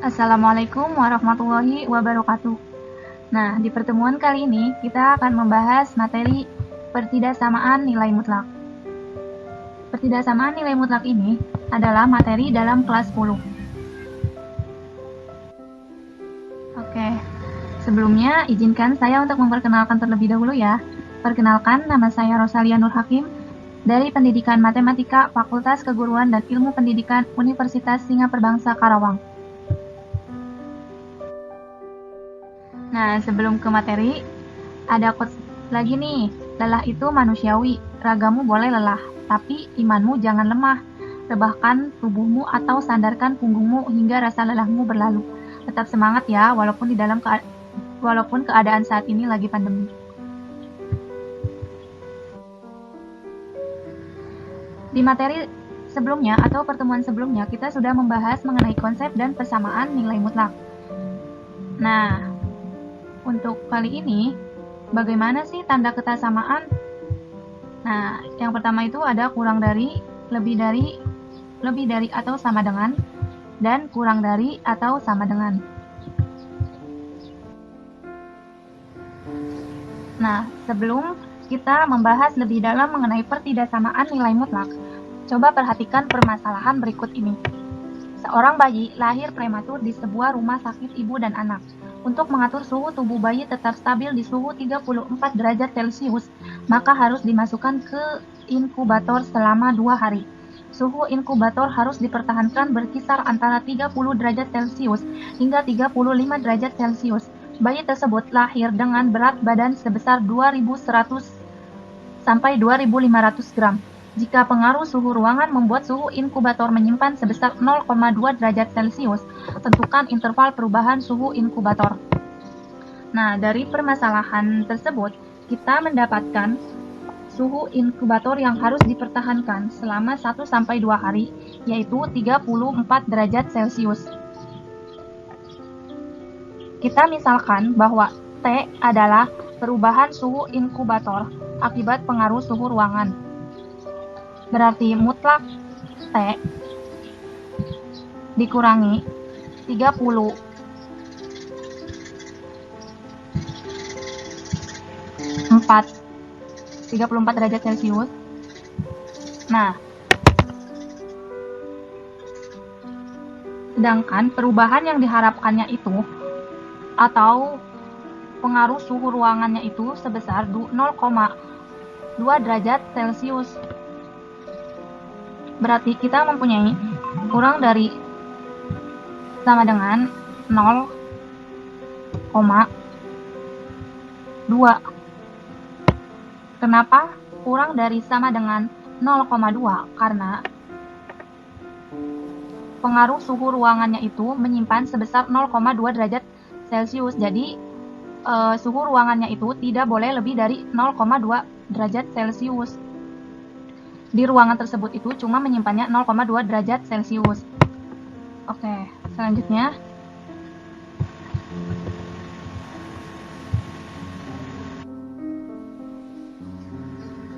Assalamualaikum warahmatullahi wabarakatuh. Nah, di pertemuan kali ini kita akan membahas materi pertidaksamaan nilai mutlak. Pertidaksamaan nilai mutlak ini adalah materi dalam kelas 10. Oke, sebelumnya izinkan saya untuk memperkenalkan terlebih dahulu ya. Perkenalkan, nama saya Rosalia Nur Hakim dari Pendidikan Matematika Fakultas Keguruan dan Ilmu Pendidikan Universitas Singaperbangsa Karawang. Nah, sebelum ke materi, ada quotes lagi nih. Lelah itu manusiawi, ragamu boleh lelah, tapi imanmu jangan lemah. Rebahkan tubuhmu atau sandarkan punggungmu hingga rasa lelahmu berlalu. Tetap semangat ya, walaupun keadaan saat ini lagi pandemi. Di materi sebelumnya atau pertemuan sebelumnya, kita sudah membahas mengenai konsep dan persamaan nilai mutlak. Nah, untuk kali ini, bagaimana sih tanda kesamaan? Nah, yang pertama itu ada kurang dari, lebih dari atau sama dengan, dan kurang dari atau sama dengan. Nah, sebelum kita membahas lebih dalam mengenai pertidaksamaan nilai mutlak, coba perhatikan permasalahan berikut ini. Seorang bayi lahir prematur di sebuah rumah sakit ibu dan anak. Untuk mengatur suhu tubuh bayi tetap stabil di suhu 34 derajat Celcius, maka harus dimasukkan ke inkubator selama 2 hari. Suhu inkubator harus dipertahankan berkisar antara 30 derajat Celcius hingga 35 derajat Celcius. Bayi tersebut lahir dengan berat badan sebesar 2.100 sampai 2.500 gram. Jika pengaruh suhu ruangan membuat suhu inkubator menyimpan sebesar 0,2 derajat Celcius, tentukan interval perubahan suhu inkubator. Nah, dari permasalahan tersebut, kita mendapatkan suhu inkubator yang harus dipertahankan selama 1-2 hari, yaitu 34 derajat Celcius. Kita misalkan bahwa T adalah perubahan suhu inkubator akibat pengaruh suhu ruangan. Berarti mutlak T dikurangi 34 derajat Celcius. Nah, sedangkan perubahan yang diharapkannya itu atau pengaruh suhu ruangannya itu sebesar 0,2 derajat Celcius. Berarti kita mempunyai kurang dari sama dengan 0,2. Kenapa kurang dari sama dengan 0,2? Karena pengaruh suhu ruangannya itu menyimpan sebesar 0,2 derajat Celcius. Jadi suhu ruangannya itu tidak boleh lebih dari 0,2 derajat Celcius. Di ruangan tersebut itu cuma menyimpannya 0,2 derajat Celcius. Oke, selanjutnya.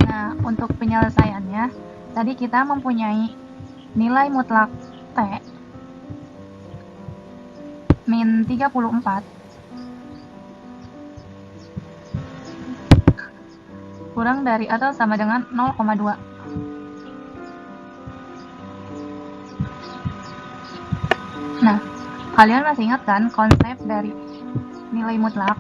Nah, untuk penyelesaiannya, tadi kita mempunyai nilai mutlak T min 34 kurang dari atau sama dengan 0,2. Nah, kalian masih ingat kan konsep dari nilai mutlak?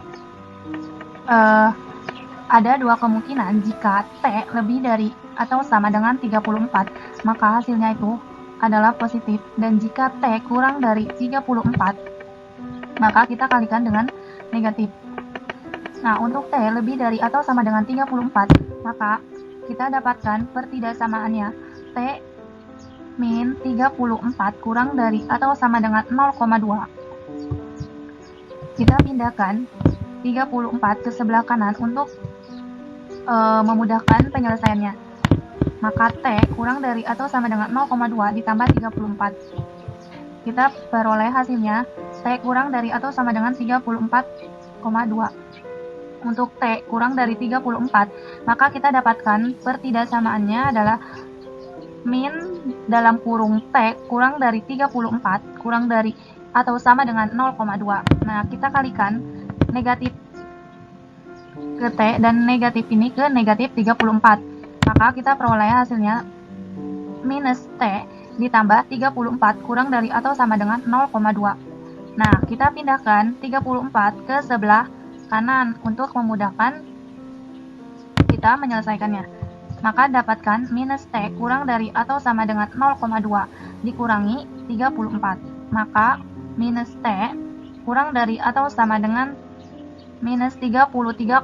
Ada dua kemungkinan. Jika T lebih dari atau sama dengan 34, maka hasilnya itu adalah positif. Dan jika T kurang dari 34, maka kita kalikan dengan negatif. Nah, untuk T lebih dari atau sama dengan 34, maka kita dapatkan pertidaksamaannya T min 34 kurang dari atau sama dengan 0,2. Kita pindahkan 34 ke sebelah kanan untuk memudahkan penyelesaiannya. Maka T kurang dari atau sama dengan 0,2 ditambah 34. Kita peroleh hasilnya T kurang dari atau sama dengan 34,2. Untuk T kurang dari 34, maka kita dapatkan pertidaksamaannya adalah min dalam kurung T kurang dari 34 kurang dari atau sama dengan 0,2. Nah, kita kalikan negatif ke T dan negatif ini ke negatif 34. Maka kita peroleh hasilnya minus T ditambah 34 kurang dari atau sama dengan 0,2. Nah, kita pindahkan 34 ke sebelah kanan untuk memudahkan kita menyelesaikannya. Maka dapatkan minus T kurang dari atau sama dengan 0,2 dikurangi 34. Maka minus T kurang dari atau sama dengan minus 33,8.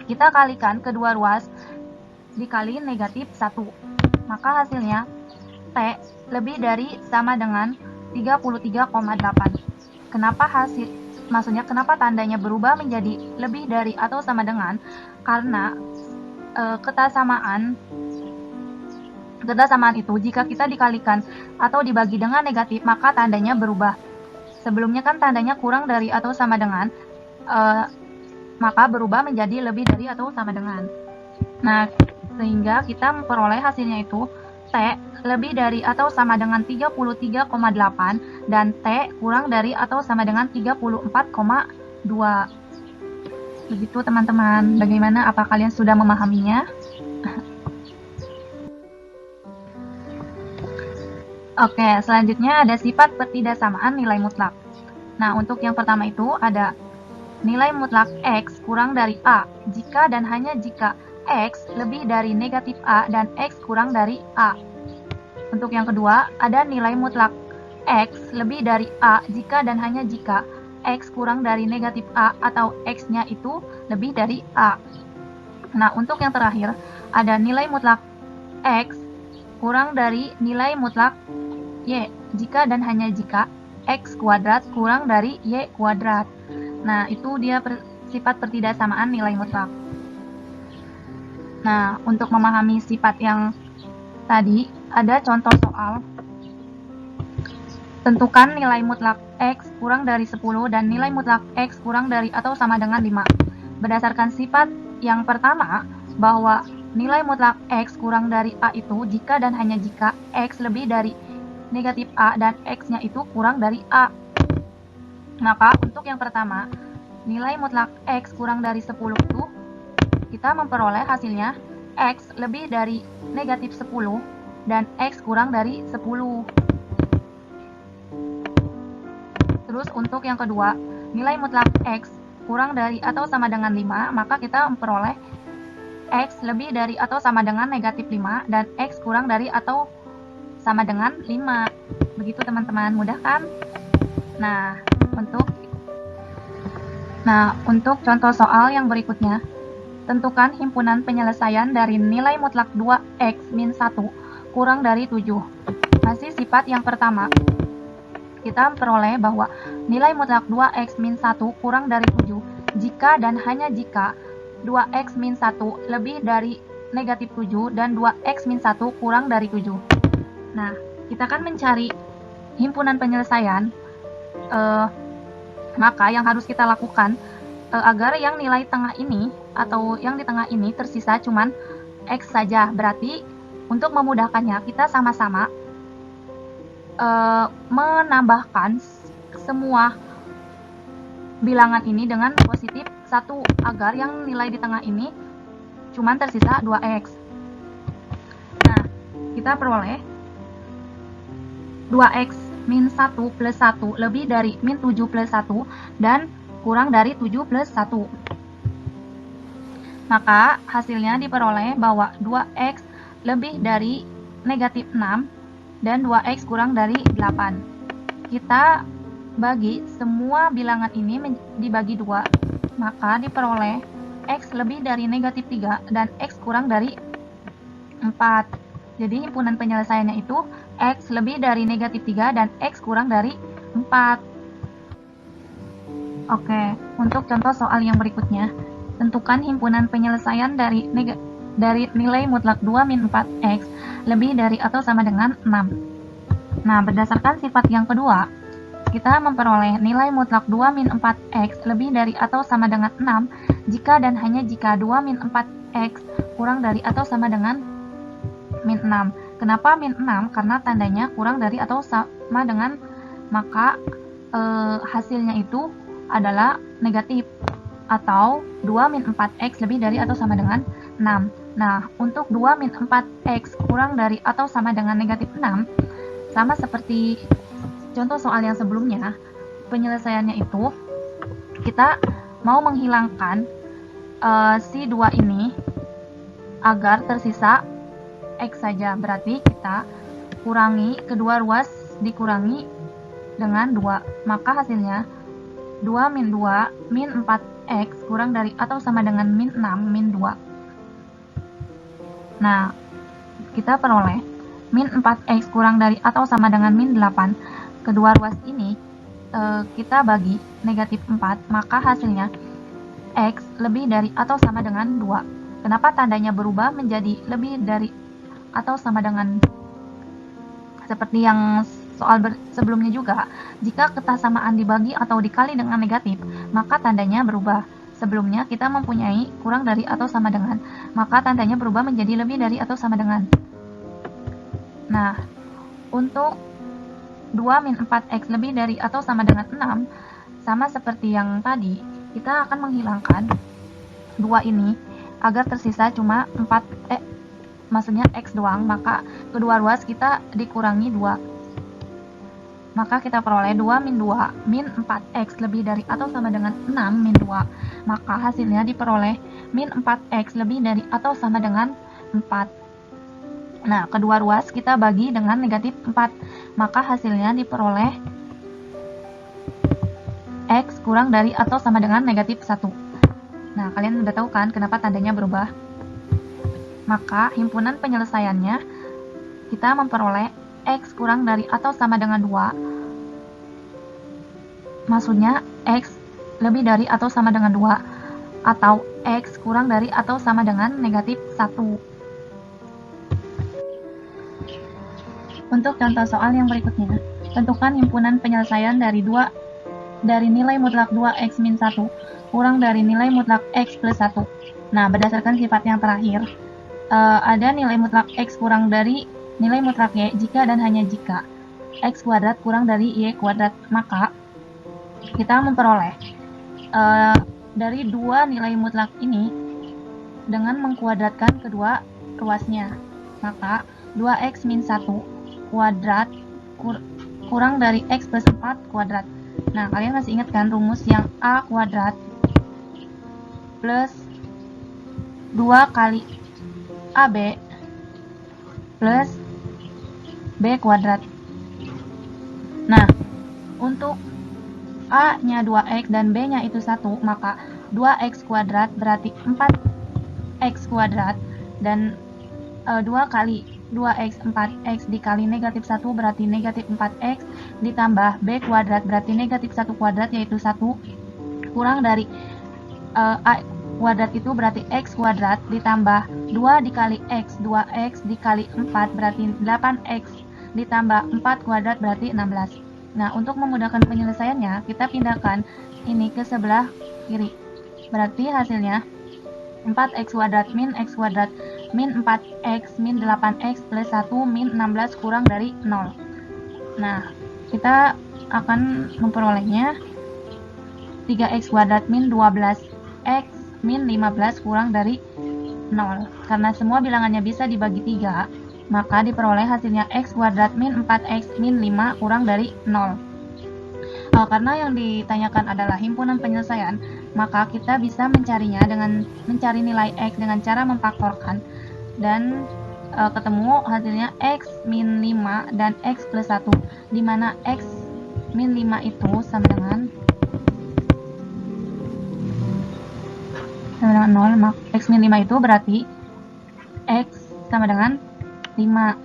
Kita kalikan kedua ruas dikali negatif 1. Maka hasilnya T lebih dari sama dengan 33,8. Kenapa tandanya berubah menjadi lebih dari atau sama dengan? Karena ketasamaan itu jika kita dikalikan atau dibagi dengan negatif maka tandanya berubah. Sebelumnya kan tandanya kurang dari atau sama dengan, maka berubah menjadi lebih dari atau sama dengan. Nah, sehingga kita memperoleh hasilnya itu T lebih dari atau sama dengan 33,8 dan T kurang dari atau sama dengan 34,2. Begitu teman-teman. Bagaimana, apa kalian sudah memahaminya? Oke, selanjutnya ada sifat pertidaksamaan nilai mutlak. Nah, untuk yang pertama itu ada nilai mutlak X kurang dari A jika dan hanya jika X lebih dari negatif A dan X kurang dari A. Untuk yang kedua, ada nilai mutlak X lebih dari A jika dan hanya jika X kurang dari negatif A atau X-nya itu lebih dari A. Nah, untuk yang terakhir, ada nilai mutlak X kurang dari nilai mutlak Y jika dan hanya jika X kuadrat kurang dari Y kuadrat. Nah, itu dia sifat pertidaksamaan nilai mutlak. Nah, untuk memahami sifat yang tadi, ada contoh soal. Tentukan nilai mutlak X kurang dari 10 dan nilai mutlak X kurang dari atau sama dengan 5. Berdasarkan sifat yang pertama, bahwa nilai mutlak X kurang dari A itu jika dan hanya jika X lebih dari negatif A dan X-nya itu kurang dari A. Maka untuk yang pertama, nilai mutlak X kurang dari 10 itu kita memperoleh hasilnya X lebih dari negatif 10 dan X kurang dari 10. Terus untuk yang kedua, nilai mutlak X kurang dari atau sama dengan 5, maka kita memperoleh X lebih dari atau sama dengan negatif 5 dan X kurang dari atau sama dengan 5. Begitu teman-teman, mudah kan? Nah, untuk contoh soal yang berikutnya, tentukan himpunan penyelesaian dari nilai mutlak 2X min 1 kurang dari 7. Masih sifat yang pertama, kita memperoleh bahwa nilai mutlak 2X min 1 kurang dari 7 jika dan hanya jika 2X min 1 lebih dari negatif 7 dan 2X min 1 kurang dari 7. Nah, kita kan mencari himpunan penyelesaian, maka yang harus kita lakukan agar yang nilai tengah ini atau yang di tengah ini tersisa cuman X saja. Berarti untuk memudahkannya kita sama-sama menambahkan semua bilangan ini dengan positif 1 agar yang nilai di tengah ini cuman tersisa 2X. Nah, kita peroleh 2X min 1 plus 1 lebih dari min 7 plus 1 dan kurang dari 7 plus 1. Maka hasilnya diperoleh bahwa 2X lebih dari negatif 6 dan 2X kurang dari 8. Kita bagi semua bilangan ini dibagi 2, maka diperoleh X lebih dari negatif 3 dan X kurang dari 4. Jadi himpunan penyelesaiannya itu X lebih dari negatif 3 dan X kurang dari 4. Oke, untuk contoh soal yang berikutnya, tentukan himpunan penyelesaian dari nilai mutlak 2 min 4X lebih dari atau sama dengan 6. Nah, berdasarkan sifat yang kedua, kita memperoleh nilai mutlak 2 min 4X lebih dari atau sama dengan 6 jika dan hanya jika 2 min 4X kurang dari atau sama dengan min 6. Kenapa min 6? Karena tandanya kurang dari atau sama dengan maka hasilnya itu adalah negatif, atau 2 min 4x lebih dari atau sama dengan 6. Nah, untuk 2 min 4x kurang dari atau sama dengan negatif 6, sama seperti contoh soal yang sebelumnya, penyelesaiannya itu kita mau menghilangkan si 2 ini agar tersisa x saja. Berarti kita kurangi kedua ruas dikurangi dengan 2, maka hasilnya 2 min 2 min 4x kurang dari atau sama dengan min 6 min 2. Nah, kita peroleh min 4x kurang dari atau sama dengan min 8. Kedua ruas ini kita bagi negatif 4, maka hasilnya x lebih dari atau sama dengan 2. Kenapa tandanya berubah menjadi lebih dari atau sama dengan? Seperti yang soal sebelumnya juga, jika kesamaan dibagi atau dikali dengan negatif, maka tandanya berubah. Sebelumnya kita mempunyai kurang dari atau sama dengan, maka tandanya berubah menjadi lebih dari atau sama dengan. Nah, untuk 2 min 4x lebih dari atau sama dengan 6, sama seperti yang tadi, kita akan menghilangkan 2 ini agar tersisa cuma 4, maksudnya x doang, maka kedua ruas kita dikurangi 2. Maka kita peroleh 2 min 2 min 4x lebih dari atau sama dengan 6 min 2. Maka hasilnya diperoleh min 4x lebih dari atau sama dengan 4. Nah, kedua ruas kita bagi dengan negatif 4. Maka hasilnya diperoleh x kurang dari atau sama dengan negatif 1. Nah, kalian udah tahu kan kenapa tandanya berubah? Maka himpunan penyelesaiannya kita memperoleh x kurang dari atau sama dengan 2. Maksudnya x lebih dari atau sama dengan 2, atau x kurang dari atau sama dengan negatif 1. Untuk contoh soal yang berikutnya, tentukan himpunan penyelesaian dari nilai mutlak 2x min 1 kurang dari nilai mutlak x plus 1. Nah, berdasarkan sifat yang terakhir, ada nilai mutlak x kurang dari nilai mutlak y jika dan hanya jika x kuadrat kurang dari y kuadrat. Maka kita memperoleh dari dua nilai mutlak ini dengan mengkuadratkan kedua ruasnya. Maka 2x min 1 kuadrat kurang dari x plus 4 kuadrat. Nah, kalian masih ingat kan rumus yang a kuadrat plus 2 kali AB plus B kuadrat. Nah, untuk A-nya 2x dan B-nya itu 1, maka 2x kuadrat berarti 4x kuadrat, dan 2 kali 2x 4x dikali negatif 1 berarti negatif 4x, ditambah B kuadrat berarti negatif 1 kuadrat yaitu 1, kurang dari A kuadrat itu berarti x kuadrat, ditambah 2 dikali x, 2x dikali 4 berarti 8x, ditambah 4 kuadrat berarti 16. Nah, untuk memudahkan penyelesaiannya, kita pindahkan ini ke sebelah kiri. Berarti hasilnya 4x kuadrat min x kuadrat min 4x min 8x plus 1 min 16 kurang dari 0. Nah, kita akan memperolehnya 3x kuadrat min 12x min 15 kurang dari 0. Karena semua bilangannya bisa dibagi 3, maka diperoleh hasilnya x kuadrat min 4x min 5 kurang dari 0. Karena yang ditanyakan adalah himpunan penyelesaian, maka kita bisa mencarinya dengan mencari nilai x dengan cara memfaktorkan, dan ketemu hasilnya x min 5 dan x plus 1, di mana x min 5 itu sama dengan 0, maka x min 5 itu berarti x sama dengan 5.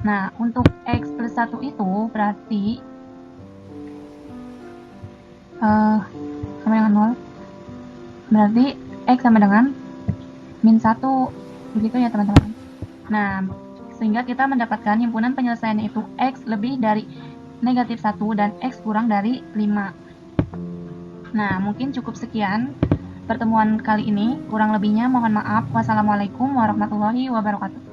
Nah, untuk x plus 1 itu berarti sama dengan 0, berarti x sama dengan min 1, begitu ya teman-teman. Nah, sehingga kita mendapatkan himpunan penyelesaiannya itu x lebih dari negatif 1 dan x kurang dari 5. Nah, mungkin cukup sekian pertemuan kali ini. Kurang lebihnya mohon maaf. Wassalamualaikum warahmatullahi wabarakatuh.